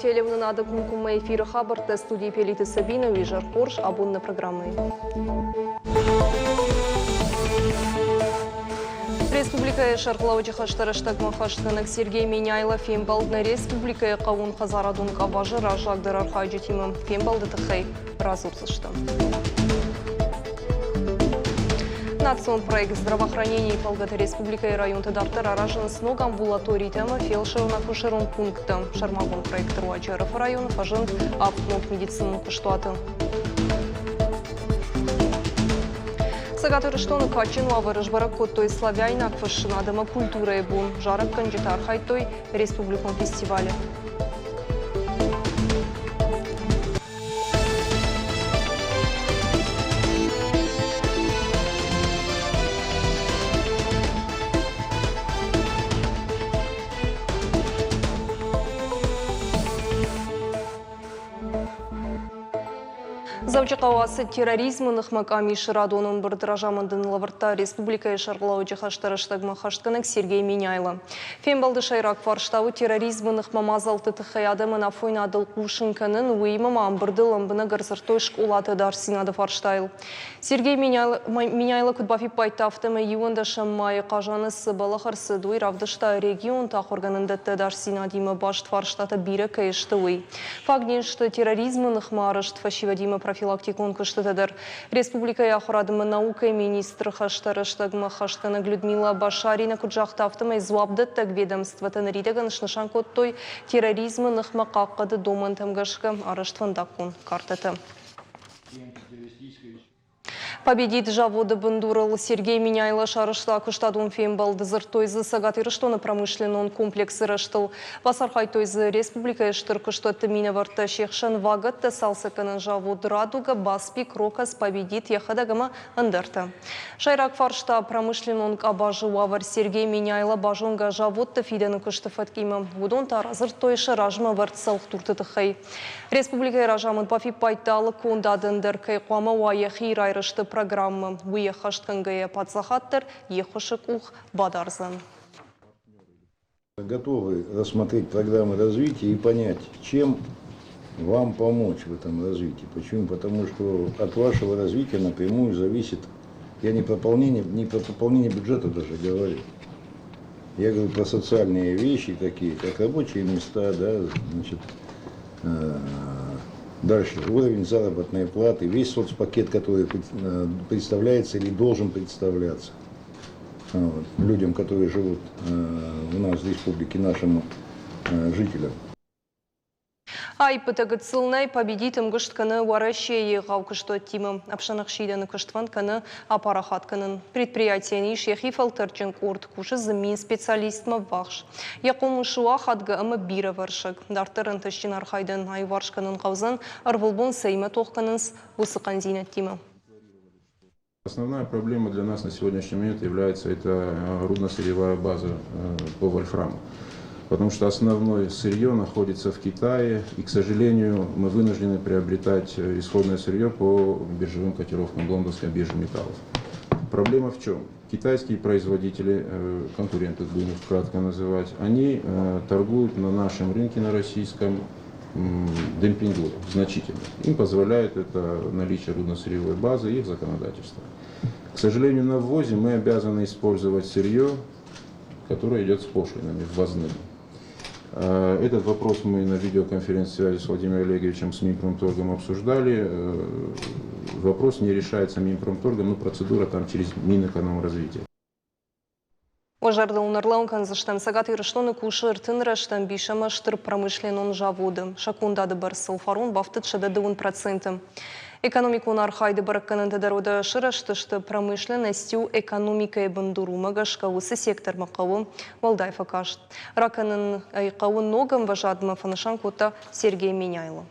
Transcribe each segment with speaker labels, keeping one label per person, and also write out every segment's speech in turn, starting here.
Speaker 1: телевнын ады кумкума эфиры хабарта студии Пелиты Сабина Уижар Порш абунна программы. Республика Шарклауджи хаштараштаг махаштанак Сергей Миняйлов фембалдна республика Каун Хазарадун Кабажи Ражагдыр Архайджи Тимам фембалды тахай разурсышты. Национ проект здравоохранения Палгата Республика и район Тадартар аражен с ног амбулаторий тема фельдшерно-акушерон пункта. Шармагон проект Руачаров район фажен апнок медицину паштуаты. Сагатыр что на качин лавырыш баракот той славяйна квашина дома культура и бун жарок кандидат хайтой республикон фестивале. Завчы қауасы терроризмінің маками шырадуының бір дражамындың лавырта Республика Шарглауджи хаштараштагма хаштқанық Сергей Миняйлы. Фембалды шайрак фарштауы терроризмінің мамазалты тұхаядымын афойнадыл қушынканын уймым амбырдыл ымбына ғырсыртой школаты дарсинады фарштайл. Сергей Миняйлы күтбафи пайтафтымы юында шаммайы қажаны сыбалы қырсы дуй равдышта регион тақорганында дарсинадимы башт фарштаты бірі кайышты уй. Фагненшті терроризмінің марышт фашивадимы профилактикон кыштыдыр. Республика яхурадымы наука министр хаштараштагма хаштанаг Людмила Башарина куджахтафтымы изуабды так ведомство тенридаган шнышан коттой терроризмы нахмакаккады домантамгашка араштвандакун картаты. Победит завода Бандурал Сергей Миняйло шарышта кыштадун фембалды зыртойзы сагатыры что промышленный комплекс раштыл. Васархайтойзы республика эштыр кыштаты миноварта шехшан вагатта салсаканын завод Радуга Баспи Крокас победит яхадагама андерта. Шайрак фаршта промышленный абажы уавар Сергей Миняйло бажонга заводта фиданы кыштыфаткима. Вудон таразыртойшы ражма вартсал туртытыхай. Республика ражамын пафи пайталы кондадындыр кай қуама уаяхи райрышты программы «Уехашткангая подзахаттер» ехушек ух бадарзан.
Speaker 2: Готовы рассмотреть программы развития и понять, чем вам помочь в этом развитии. Почему? Потому что от вашего развития напрямую зависит, я не про пополнение бюджета даже говорю. Я говорю про социальные вещи, такие как рабочие места, да, значит, дальше уровень заработной платы, весь соцпакет, который представляется или должен представляться людям, которые живут у нас в республике, нашим жителям.
Speaker 1: Айпытығы цылнай победитім гыштканы уарашее ғауқышты тимі апшанық шейдені кыштван каны апарахатканын. Предприятияны шехи фалтарчын корт кушы зымин специалистма вахш. Яқумы шуа хадғы ымы бирі варшық. Дартырын тышчын архайдың ай варшқанын қаузан арвылбон сеймі тоққанынс бұсыққан зейнет тимі.
Speaker 3: Основная проблема для нас на сегодняшний момент является это рудно-сырьевая база по вольфраму. Потому что основное сырье находится в Китае, и, к сожалению, мы вынуждены приобретать исходное сырье по биржевым котировкам лондонской биржи металлов. Проблема в чем? Китайские производители, конкуренты, будем кратко называть, они торгуют на нашем рынке, на российском, демпингу значительно. Им позволяет это наличие рудно-сырьевой базы и их законодательство. К сожалению, на ввозе мы обязаны использовать сырье, которое идет с пошлинами, ввозными. Этот вопрос мы на видеоконференции с Владимиром Олеговичем с Минпромторгом обсуждали. Вопрос не решается Минпромторгом, но процедура там через Минэкономразвития.
Speaker 1: Ожарды унарлаун канзыштам сагат ирыштоны кушы ыртын раштан бишама штыр промышленон заводы. Шакундады бар салфарун бафтыт шадады 1%. Экономику нархайды баракканын тадарода шыраштышты промышленностью экономикой бандурума гашкаусы сектор мақауы Валдайфа кашт. Раканын айқауы ногам важадыма фанышан кота Сергей Миняйло.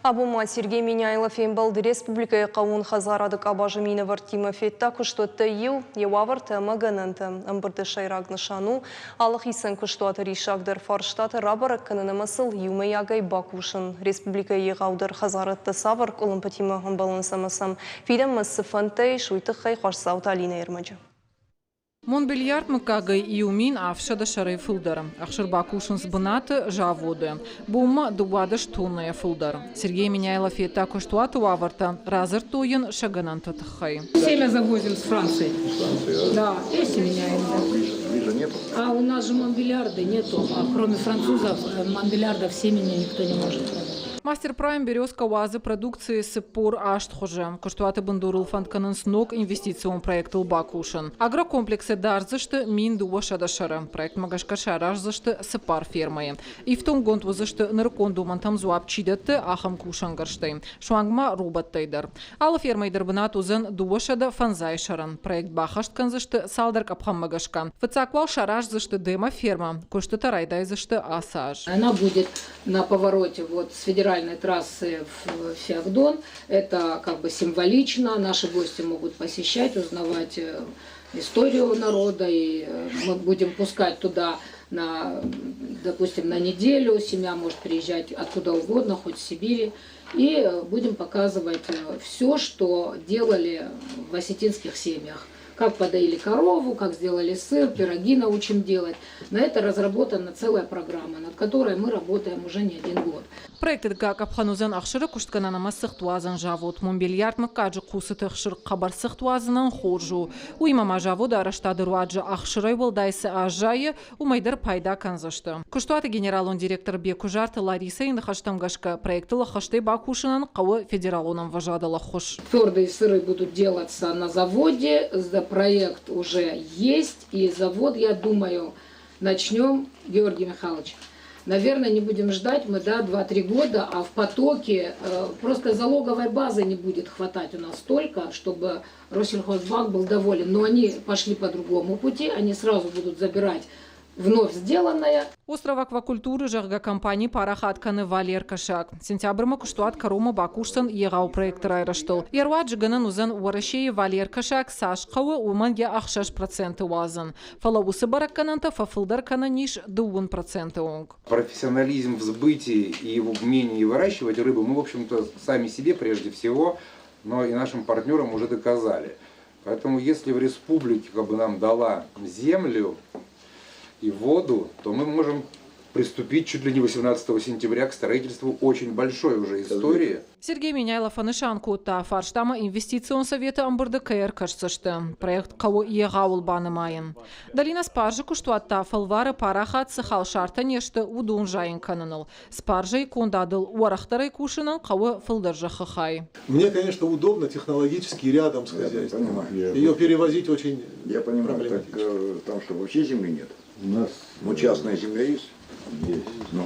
Speaker 1: Абума Сергей Миняйлов фембалды республика Каун Хазарадык абажымина вартима фетта күштуатты ел, еваварты магананты. Амбырды шайрагны шану, алық isen күштуаты ришагдыр фарштаты рабарак кынына масыл юмы ягай бакушын. Республика еғаудар Хазаратты саварк олымпатима амбалын самасам. Фидам масы фантай шуйты хай қашсау талина ермаджы.
Speaker 4: Монбельярд мыкагай иумин афшада шарай фылдар. Ахшыр бакушын сбынаты жаводы. Бумма дуадыш тунная фылдар. Сергей Миняйлов и також туату аварта. Разыр туин шаганан татхай.
Speaker 5: Семя завозим с Франции. Да, и меняем.
Speaker 2: Ближе нету.
Speaker 5: А у нас же монбельярды нету. А кроме французов, монбельярдов семени никто не может продать.
Speaker 4: Мастер Прайм березка уазы продукции сыппор аштхоже. Коштуаты бандурыл фантканын снок инвестицион проект Бакушин. Агрокомплексы дарзышты мин дуа шадашары. Проект магашка шаражзышты сыпар фермайы. И в том гонт вызышты ныркон думантам зуап чидетты ахам кушангаршты. Шуангма роботтайдар. Алы фермайдар бынат узын дуа шада фанзай шаран. Проект бахаштканзышты салдар капхам магашка. Фацаквал шаражзышты дема ферма. Кошты тарайдайзышты асаж.
Speaker 5: Она будет на повороте вот с федеральной трассы в Феогдон. Это как бы символично. Наши гости могут посещать, узнавать историю народа. И мы будем пускать туда, допустим, на неделю. Семья может приезжать откуда угодно, хоть в Сибири. И будем показывать все, что делали в осетинских семьях. Как подоили корову, как сделали сыр, пироги научим делать. На это разработана целая программа, над которой мы работаем уже не один год.
Speaker 4: Проект как абханузан ахшыры куштканана масых туазан жавод. Монбельярд макаджи кусы тахшыр кабарсых туазанан хоржу. Уймама жавода араштады руаджи ахшыры волдайсы ажайы умайдар пайда канзашты. Куштуаты генералон директор Бекужарты Лариса индахаштамгашка проекты лахашты Бакушинан кавы федералоном важады лахуш.
Speaker 5: Твердые сыры будут делаться на заводе. Проект уже есть. И завод, я думаю, начнем, Георгий Михайлович. Наверное, не будем ждать мы 2-3 года, а в потоке просто залоговой базы не будет хватать у нас столько, чтобы Россельхозбанк был доволен. Но они пошли по другому пути, они сразу будут забирать вновь сделанное.
Speaker 4: Остров аквакультуры жарга компании парахатканы Валер Кашак. Сентябрьма куштуат карома Бакушсан егау проект райраштыл. Яруат жиганан узан уарашеи Валер Кашак сашқауы уман я 6% уазан. Фалаусы бараккананта фафылдар кананиш 2% онг.
Speaker 6: Профессионализм в сбытии и в умении выращивать рыбу мы, в общем-то, сами себе прежде всего, но и нашим партнерам уже доказали. Поэтому если в республике как бы нам дала землю и воду, то мы можем приступить чуть ли не 18 сентября к строительству очень большой уже истории.
Speaker 4: Сергей Миняйлов анышанку та фарштама инвестицион совета амбырды КР кашцышты. Проект кого егаул баны майын. Далина спаржы куштуатта фалвары парахат сыхал шарта нешты удун жайын каныныл. Спаржы кондадыл уарахтарай кушынан кого фылдыржы хыхай.
Speaker 7: Мне, конечно, удобно технологически рядом с хозяйством. Ее перевозить очень проблематично.
Speaker 2: Так, там что, вообще земли нет? У нас частная земля есть? Есть. Ну,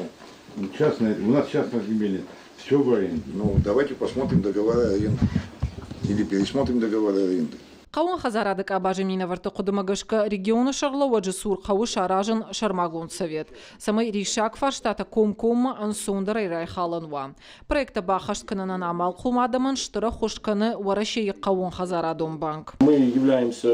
Speaker 2: у нас частная земля нет. Все в аренде. Ну, давайте посмотрим договоры аренды. Или пересмотрим договоры аренды.
Speaker 4: Қауын хазарадык абажымнина варты қудымагышка регионы шарлауаджы сур қауы шаражын шармагун совет. Самый ришак фарштата ком-комма ансундары райхаланва. Проекта бахаштканынан амал хумадаман штыра хушканы варашей қауын хазарадон банк.
Speaker 8: Мы являемся,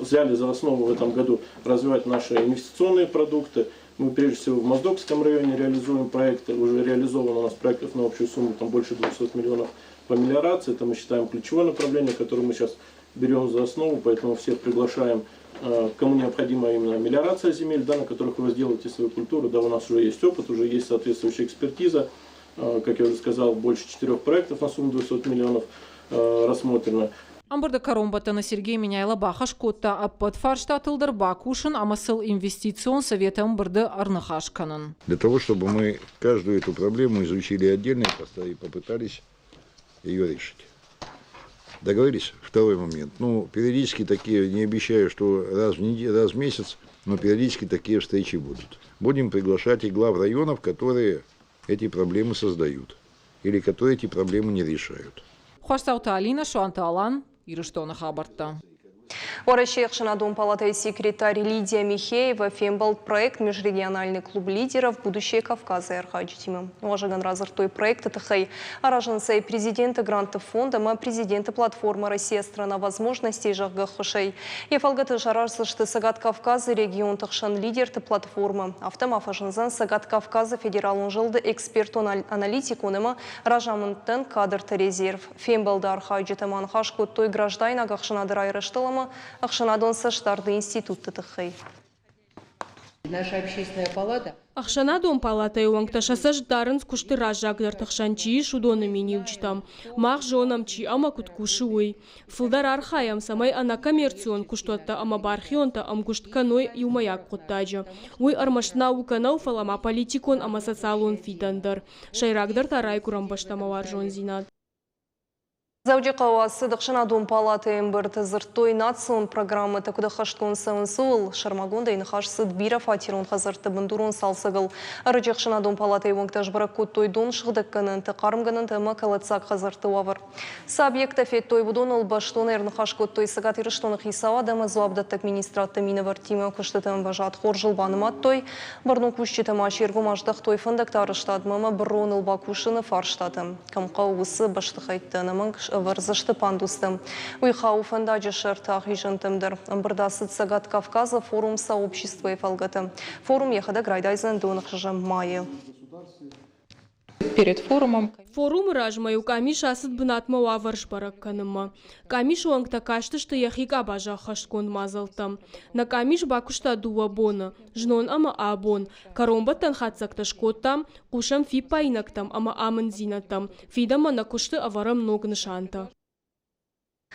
Speaker 8: взяли за основу в этом году развивать наши инвестиционные продукты. Мы прежде всего в Моздокском районе реализуем проекты. Уже реализовано у нас проектов на общую сумму больше 200 миллионов по мелиорации. Это мы считаем ключевое направление, которое мы сейчас берем за основу. Поэтому всех приглашаем, кому необходима именно мелиорация земель, на которых вы сделаете свою культуру. Да, у нас уже есть опыт, уже есть соответствующая экспертиза. Как я уже сказал, больше 4 проектов на сумму 200 миллионов рассмотрено.
Speaker 4: Амбырда Каромбатана Сергей Миняйла Бахаш Котта аппад фарштатылдар Бакушин амасыл инвестицион совета Амбырды Арнахашканан.
Speaker 2: Для того, чтобы мы каждую эту проблему изучили отдельно и попытались ее решить. Договорились? Второй момент. Периодически такие, не обещаю, что раз в месяц, но периодически такие встречи будут. Будем приглашать и глав районов, которые эти проблемы создают или которые эти проблемы не решают.
Speaker 4: Хуашсаута Алина, Шуанта Алан, Ирыштона Хабарта.
Speaker 1: Орашейхшина Дом палаты секретарь Лидия Михеева фембалд проект межрегиональный клуб лидеров «Будущее Кавказа» Архаджитима. Уважаган разыртой проект это аражансай президента грантов фонда, президента платформы «Россия – страна возможностей» Жахга Хушей. Ефалгаты жарарсышты Сагат Кавказа регион тахшан лидер-ты платформы. Автомафашанзан Сагат Кавказа федерал унжилды эксперт-аналитик унема ражамынтен кадр-ты резерв. Фембалда Архаджитима анхашку той граждайна гахшанадыр айрыштылама пунктама Ахшанадон Саштарды институт тытыхай.
Speaker 9: Наша общественная палата.
Speaker 10: Ахшанадон палата юангташаса ждарынс куштыра жагдар тахшанчи шудоны минивчтам. Мах жонамчи ама куткушуй. Фылдар архаям самай ана коммерцион куштотта ама бархионта ам куштканой юмаяк коттаджа. Уй армашна уканау фалама политикон ама социалон фидандар. Шайрагдар тарай курамбаштамавар жон зинат.
Speaker 1: Завжди қауасы Дақшанадон палаты әмбірті зырттой национ программы тәкуді қашткон сәуін суыл Шармагонда иніхаш Сыдбира фатирон қазырты бұндурон салсығыл. Ары Дақшанадон палаты өңкташ бірі көттой дон шығдыққанын тәқарымғанын тәмі қалатсақ қазырты уавыр. Сабъекта феттой бұдон ұлбаштон әрніхаш көттой сығат ирыштоны қисава дәмі зуабдаттық министратты мені вартимі күштітім важат қор жылбаным аттой. Бірну күшчетім ашергім аждық той фындықтары штадмымы біррон ұлба күшіні фарштатым. Камқа ұғысы баштықайттынымын варзашты пандустым. Уйхау фондаджи шартах и жантымдыр. Амбардасы Цагат Кавказа форум сообщества и фалгата. Форум ехада грайдайзен донах жам майы.
Speaker 4: Перед форумом
Speaker 10: Форум ражмаю камиш асыд бынатма ваварш баракканыма. Камиш уангта кашты, что яхика бажа хашткон мазалтам. На камиш бакушта дуа бона. Жнон ама абон. Каромба танхатсакта шкоттам, кушам фи пайнактам, ама амын зинатам. Фидама на кушты аварам ног нышанта.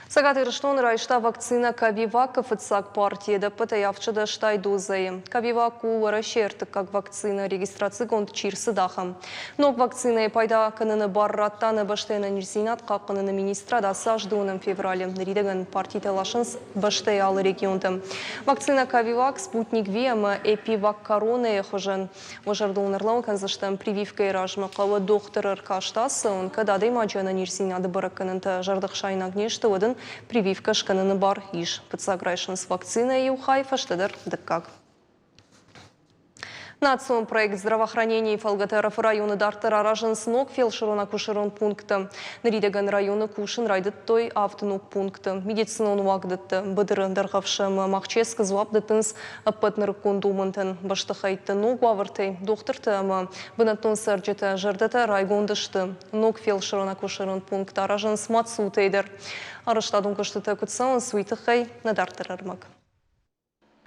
Speaker 1: Сагат ирыштон райшта вакцина Кавивак КФЦАК партии ДПТ явчыда штай дозы. Кавивак у рашертык как вакцина регистрации гонд чирсы дахам. Ног вакцины пайда кыныны барраттаны баштайна нирзинат қаққыныны министра да саждуным феврале. Нридеген партий талашынс баштай алы регионтым. Вакцина Кавивак спутник виямы эпивак короны ехожен. Вожардуын ырлауын канзыштым прививка иражмы қавы доктор ыркаштасы, он кадады маджана нирзинады бараккынынты жардық шайна гнешті прививка шкананы бар иш. Подсаграйшын с вакциной и ухай фаштедер дыккак. Национ проект здравоохранения и ФЛГТРФ районы Дартер аражын снок фельдшерона кушерон пункты. Нридеген районы кушын райдыт той автонок пункты. Медицинон вагдытты. Быдырын дарғавшым мақческі зуапдытынс аппатныр кондумынтын. Баштықайтты ног вавыртай. Докторты ама бынаттон сәрджеті жырдыты райгондышты. Ног фельдшерона кушерон пункты аражын сматсу тейдер. Арыштадың күштіті күтсауын суйтықай на Дартер армак.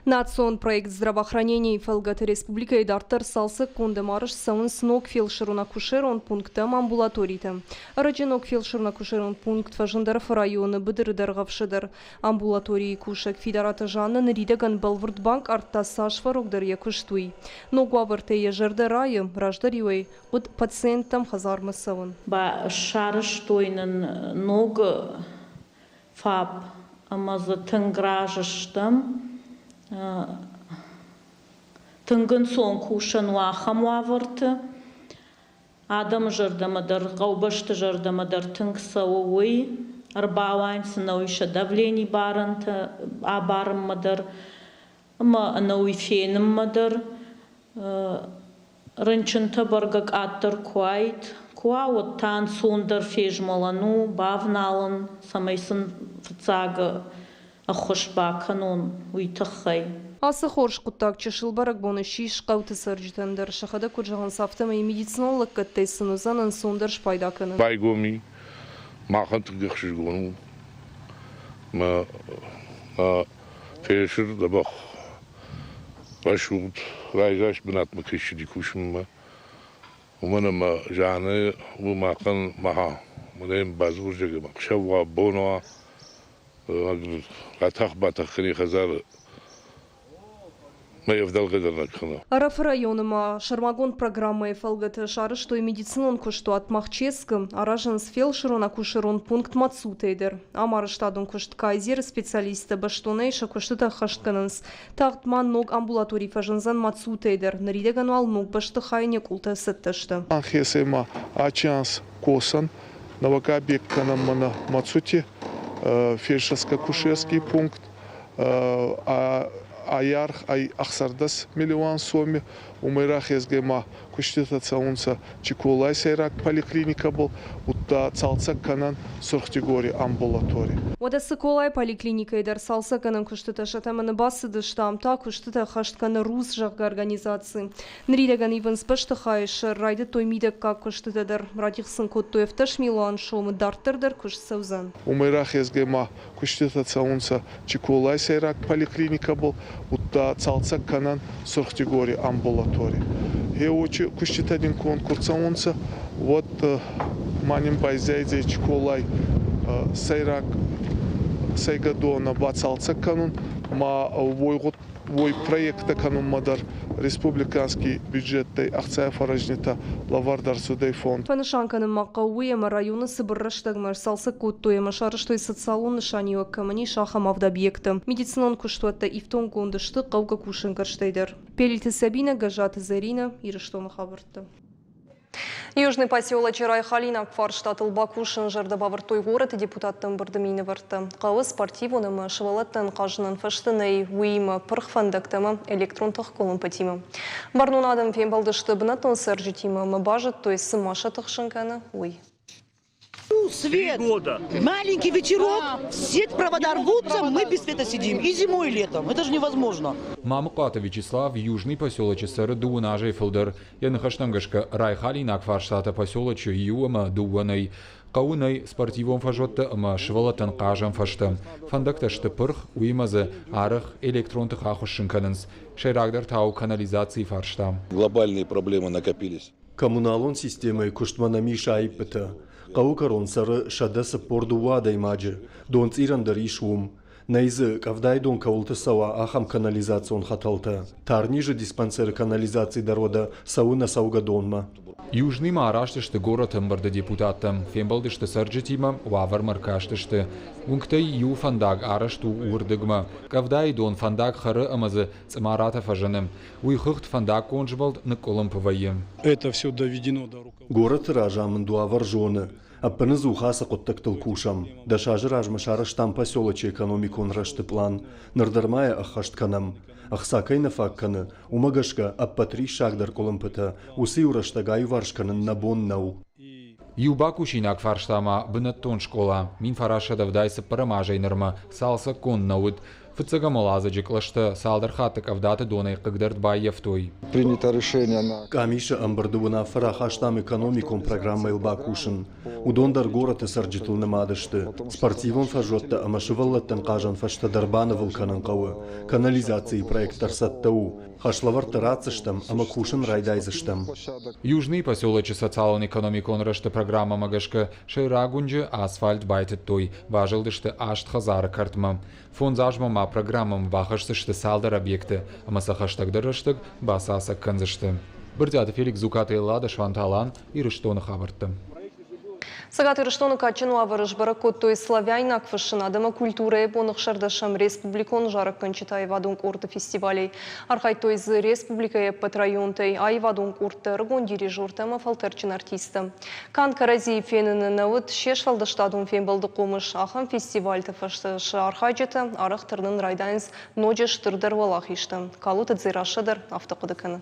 Speaker 10: Национ проект здравоохранения и ФЛГТ Республика и Дартер салсы кондемарыш сауын снок фельдшерона кушерон пунктам амбулаториты. Араджинок фельдшерона кушерон пункт фажындарф районы быдырыдарғавшыдар. Амбулатории кушек федераты жанны нридеган Белвардбанк артта сашварогдар якуштуй. Ногуавырты ежерді райы раждариуэй от пациентам хазармы сауын.
Speaker 11: Ба шарыш тойнын ног фаб амазы тынгражыштым. Тынгын сон кушан уахам уавырты. Адам жырдамадар, ғаубашты жырдамадар тынгса уй. Арбауайн сынауиша давление барынты, абарыммадар. Ама науифеныммадар. Рынчынты баргак аттыр куайт. Куа оттан сондар фежмалану, бавналын, самайсын фыцага. Ахошбаканон уйтахай.
Speaker 10: Асы хорш куттак чешил барак боны шиш қауты сарджитандыр. Шахада куржаған сафтамы и медициналық каттай сынузанын сондар шпайдаканы.
Speaker 12: Байгоми, маханты гықшыргону. Ма фешір дабақ. Башуд, райгаш бінатмы кешіді күшімі. Уманама жаны, умақан маха. Мынайым базур жеге мақшауға бонуа. Атах батахни хазар мы вдал гадарнак хана.
Speaker 10: Араф районыма Шармагон программы ФЛГТ шары, что и медицинон кушту от Махческом, аражен с фельдшерона кушерон пункт мацутейдер. Амары штадун кушт кайзер специалиста баштонейша куштыта хашткананс. Тахтман ног амбулаторий фажензан мацутейдер. Наридегануал ног башты хайне култа сетташты.
Speaker 13: Анхесема ачанс косан навакабек канамана мацути. Фельдшерско-кушерский пункт, аярх, ахсардас миллион соми, умайрах езгема куштита цаунца чиколай сейрак поликлиника был, утта цалцак канан сурхтигори амбулатория.
Speaker 10: Одесса колай поликлиника идер салса канан куштита шатаманы басы дыштамта куштита хаштканы рус жагга организации. Нридаган ивен спешта хайш райды тоймидек как куштитадер радихсын коттуевташ милан шоумы дартырдер куш саузан.
Speaker 13: Умайрах езгема куштита цаунца чиколай сейрак поликлиника был, утта цалцак канан сурхтигори амбулатория. Еучи куштитадин конкурсаунца вот маним байзейдзе чиколай сейрак сейгадона бацалцак канун ма вой проекта канун мадар республиканский бюджеттэй акция фаражнита лавардар судей фонд.
Speaker 10: Фанышанканың мақауыема районы Сыбырраштагмар салса коттуема шарыштой социалун нышанио камани шахамавд объекты. Медицинон куштуатта ифтон гондышты қауға кушын карштайдер. Пелиты Сабина, Гажаты Зарина, Ирыштоны хабыртты.
Speaker 1: Южный поселок Райхалина, Кфарштат Бакушин, Жардабавыртой город и депутаттың бірдімейні варты. Қауы спортивоным шывалаттың қажынан фаштынай уйымы пырхфандактымы электронтық колын патимы. Барнун адам фембалдышты бінатын сәржетимы бажыт, то есть сымаша тұқшынканы уй.
Speaker 14: Свет, маленький вечерок, все провода рвутся, мы без света сидим. И зимой, и летом. Это же невозможно.
Speaker 15: Мамуката Вячеслав, южный поселок СССР Дуунажей Филдер. Я нахаштангашка Райхалина Кфарштата поселок Юама Дуанай. Кауной спортивом фажотта ама швалатан кажам фашта. Фандакта штепырх уимазы арых электронтых ахушшинканынс. Шайрагдар тау канализации фаршта.
Speaker 16: Глобальные проблемы накопились.
Speaker 17: Коммуналон системой куштманами шайпыта. Каукарон сары шадасы пордуада имаджи. Донц ирандар ишум. Найзы кавдай дон каулты сава ахам канализацион хаталта. Тарниже диспансер канализации дорода сауна саугадонма.
Speaker 15: Южный Маараштышты город ымбырды депутаттым. Фембалдышты сарджетима, вавар маркаштышты. Унгтай ю фандаг арашту урдыгма. Кавдай дон фандаг хары ымазы цмарата фажаным. Уйхыхт фандаг конжбалд ныколым павайым.
Speaker 17: Это все доведено до руководства. Город ражамын дуавар жоны. Аппаны зухаса коттактыл кушам. Дашажы ражмашары штам поселочи экономикон рашты план. Нардармая ахаштканам. Ахсакай нафакканы. Умагашка аппатри шагдар колымпыта. Усы ураштагай варшканын набон нау.
Speaker 15: Юбакушинак фарштама бынаттон школа. Мин фараша давдайсы парамажайнырма. Салса кон науд. Фыцагамалазаджик лашты салдархаты кавдаты донай кыгдард байевтой.
Speaker 17: Принято решение на... Камиша амбардуна фарахаштам экономиком программа Илбакушин. Удондар город и сарджитл намадышты. Спортивон фажотта амашываллаттан кажан фашта дарбана вулканан кавы. Канализации проектар саттау. Хашлавар тарацыштам, амакушин райдайзыштам.
Speaker 15: Южный поселок социалон экономикон рашты программа магашка шайрагунджи асфальт байтет той. Важылдышты ашт хазары картма. Фон зажмама программам вахашсышты салдар объекты. Амасахаштагдар раштык басасак канзышты. Бірдяды Феликс Зукаты Лада Шванталан и Рыштоны хабарты.
Speaker 1: Сагат Ирыштоны качыну авырыш баракот той славяйнак фашынадыма культура ебонық шардашам республикон жарық кончита айвадунг орды фестивалей. Архай тойз республика еппат районтай айвадунг орды ргон дирижортама фалтерчин артисты. Кан Карази фенini навыд шеш фалдаштадун фен балды комыш ахам фестивальты фашташы архайджеті арық тырнын райдайнс ножеш тырдар валах ишты. Калуты дзирашыдыр автоқыдыкыны.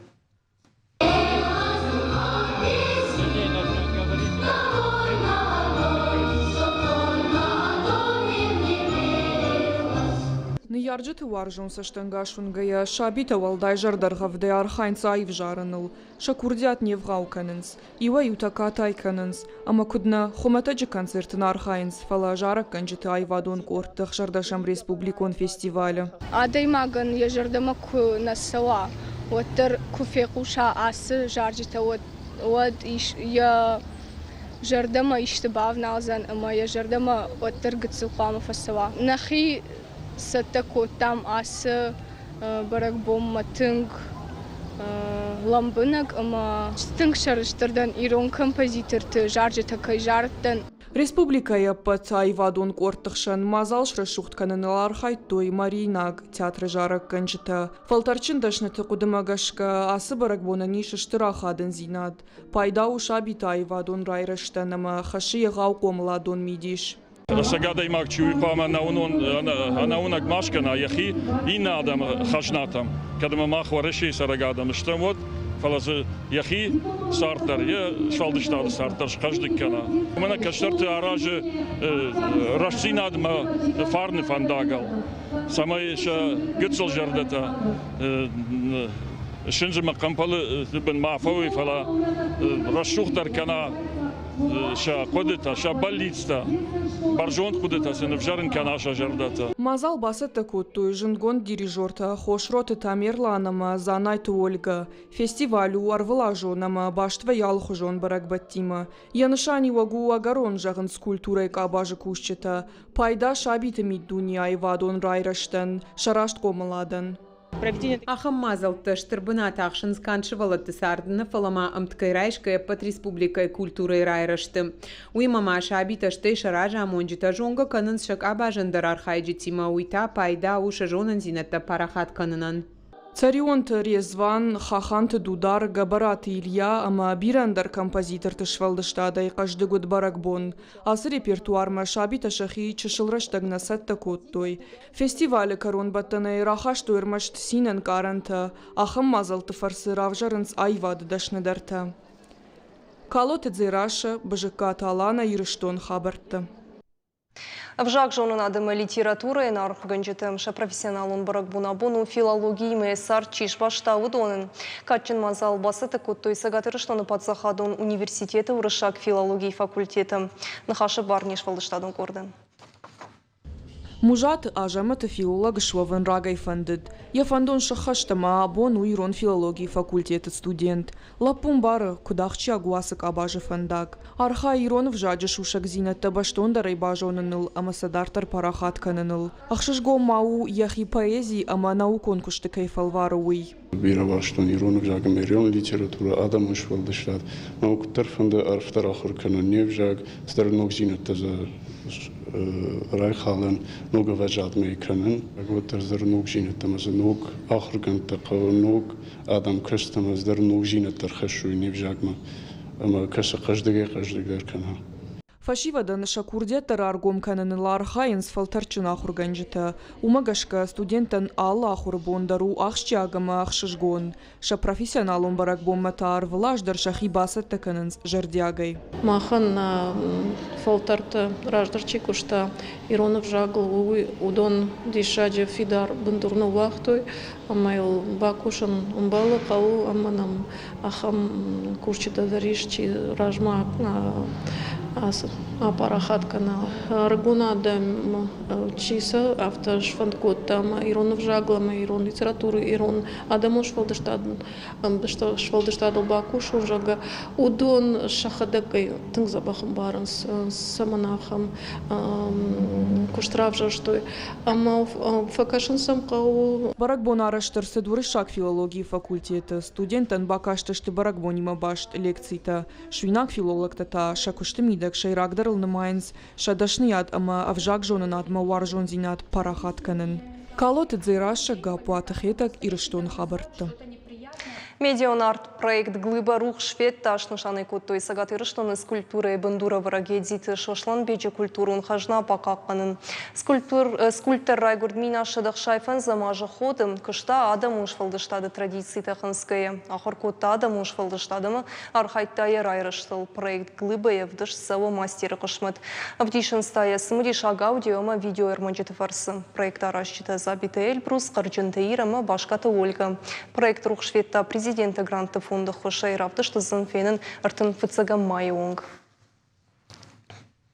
Speaker 18: Ярджеты варжун саштангашунгая шабита валдай жардаргавде архайнца айвжарыныл. Шакурдят невгауканынс. Ива ютака тайканынс. Ама кудна хоматаджи концертын архайнс. Фала жарак канджеты айвадон кортых жардашам республикон фестиваля.
Speaker 19: Адаймаган я жардамаку насала. Оттер куфекуша асы жарджета вот я жардама иштибав налзан, ама я жардама оттер гыцылкамы фасала. Нахи Сатако там асы барак бомма тынг ламбынак, ама тынг шарыштырдан ирон композиторты жаржы такай жарттан.
Speaker 18: Республика яппат айвадон кортықшан мазал шрашухтканынылар хайтой маринаг театры жарак канжыта. Фалтарчин дашнаты кудымагашка асы барак бона нишыштыра хадын зинад. Пайда ушабита айвадон райрыштан, ама хаши егау комладон мидиш.
Speaker 20: Сагадай макчуй пама наунак машкана яхи и надам хашнатам. Когда мы махварыши сарагадам, что вот фалазы яхи сартар, я швалдыштады сартар каждый кана. У меня каштарты аражи рашцинадма фарны фандагал. Самая ша гыцл жардата. Шинжма кампалы бен мафауи фала рашухтар кана ша кодета ша баллиста баржон кодета сен вжарин кана ша жардата.
Speaker 18: Мазал басыты куттуй жингон дирижорта хошроты Тамерланама занайту Ольга. Фестивалю арвылажонама баштва ялхужон баракбаттима. Янышани вагу агарон жагын скульптурай кабажы кушчета. Пайда шабиты миддуни айвадон райраштан шарашт комаладан.
Speaker 9: Ахам мазал тыштырбына тахшын сканчывала тысардыны фалама амткайрайшкая под республикой культуры райрашты. Уймама шабита штей шаража монджита жонга канын шак абажандар архайджитима уйта пайда уша жонан зинатта парахат канынан.
Speaker 18: Царион Резван, Хахант Дудар, Габарат Илья, ама бирандар композитор тышвалдыштадай каждый год баракбон. Асы репертуар машабита шахи чышылраштаг насатта коттой. Фестивалі корон баттанай рахашты өрмашт синен каранта, ахам мазалты фарсы равжарынц айвады дашныдарта. Калоты дзираша, бжк талана ирыштон хабарты.
Speaker 1: Вжак жонын адымы литература нарх гынжетым ша профессионалун барак бунабону филологии мэсар чиш баштауы донын. Катчин мазал басыты куттой сагатырыштаны подсахадон университеты урышак филологии факультеты. Нахашы барниш фалдыштадын кордын.
Speaker 18: Мужат ажаматы филолог швовен рагай фандыд. Я фандон шахаштама абон уирон филологии факультеты студент. Лапун бары кудахчи агуасык абажы фандаг. Арха ирон вжаджы шушак зинатта баштондарай бажоныныл, ама садартар парахат каныныл. Ахшышго мау яхи поэзии, ама наукон кушты кайфалвары уй.
Speaker 21: Бира баштон ирон вжага мерион литература адам ушвалдыштад. Наукуптар фанды арфтар ахыр канын не вжаг, старнок зинатта за Райхален много вважат ми канен, вот зернук жинетам за ног ахрган таqa ног адам кыстам зернук жинетар хашуй не вжагма, ама каша каждый кана.
Speaker 18: Фашивадан шакурдеттар аргом кананылар хайынс фалтарчын ахурганжыта. Умагашка студентан алла ахурбондару ахшчагама ахшышгон. Ша профессионалун барак бомматар влаждар шахи басатта канынс жардягай.
Speaker 22: Махан фалтарта раждарчи кушта иронов жагл удон дишаджа фидар бандурну вахтой. Амайл бакушан умбалы кау аманам ахам курчида даришчи ражма апарахат канал. Аргуна дем чиса автор швандкот там иронов жаглама, ирон литературы, ирон адамон швалдыштадын, что швалдыштадыл бакушу жага удон шахадакай тың забахым барынс саманахам куштравжа что ама факашын самқау.
Speaker 18: Баракбон араштырсы дурышак филологии факультеты. Студентан бакаштышты баракбонима башт лекцийта. Швинак филологтата шакуштымидак шайрагдарыл нымайнс шадашныят ама авжак жонын адма варжон зинат парахат канын. Калоты дзираша гапуатахетак ирыштон хабартты.
Speaker 1: Медион-арт проект «Глыба рух швед» ташнышаны куттой сагатырыштаны скульптуры бандура варагедзиты шошлан беджи культурун хажна пакакканын. Скульптор Райгурд Мина шыдық шайфан замажы ходым, кышта адам ушфалдыштады традиции таханская. Ахыр котта адам ушфалдыштадымы архайттайы райрыштыл. Проект «Глыба» евдыш савы мастері қышмыд. Авдишын стая сымыриш агаудиома видео эрманжеты фарсы. Проект арашчыта забиты Эльбрус, Қарджынтаирама, башкаты Ольга. Проект «Рух шведта» президента гранта фонда Хошайравды, что занфенен артын фыцага майонг.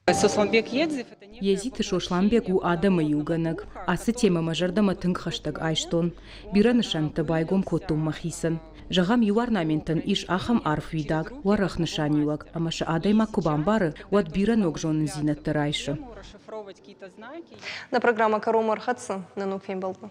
Speaker 23: Езиты Шошланбек у Адама юганыг. Асы тема мажардама тынг хаштаг айштон. Биранышан табайгом котум махисан. Жагам юарнаментан иш ахам арфвидаг, уарахнышан юаг, амаша адайма кубамбары, уат биранок жонын зинатты райшы.
Speaker 1: На программа «Каром Архатса» на Нукфеймбалда.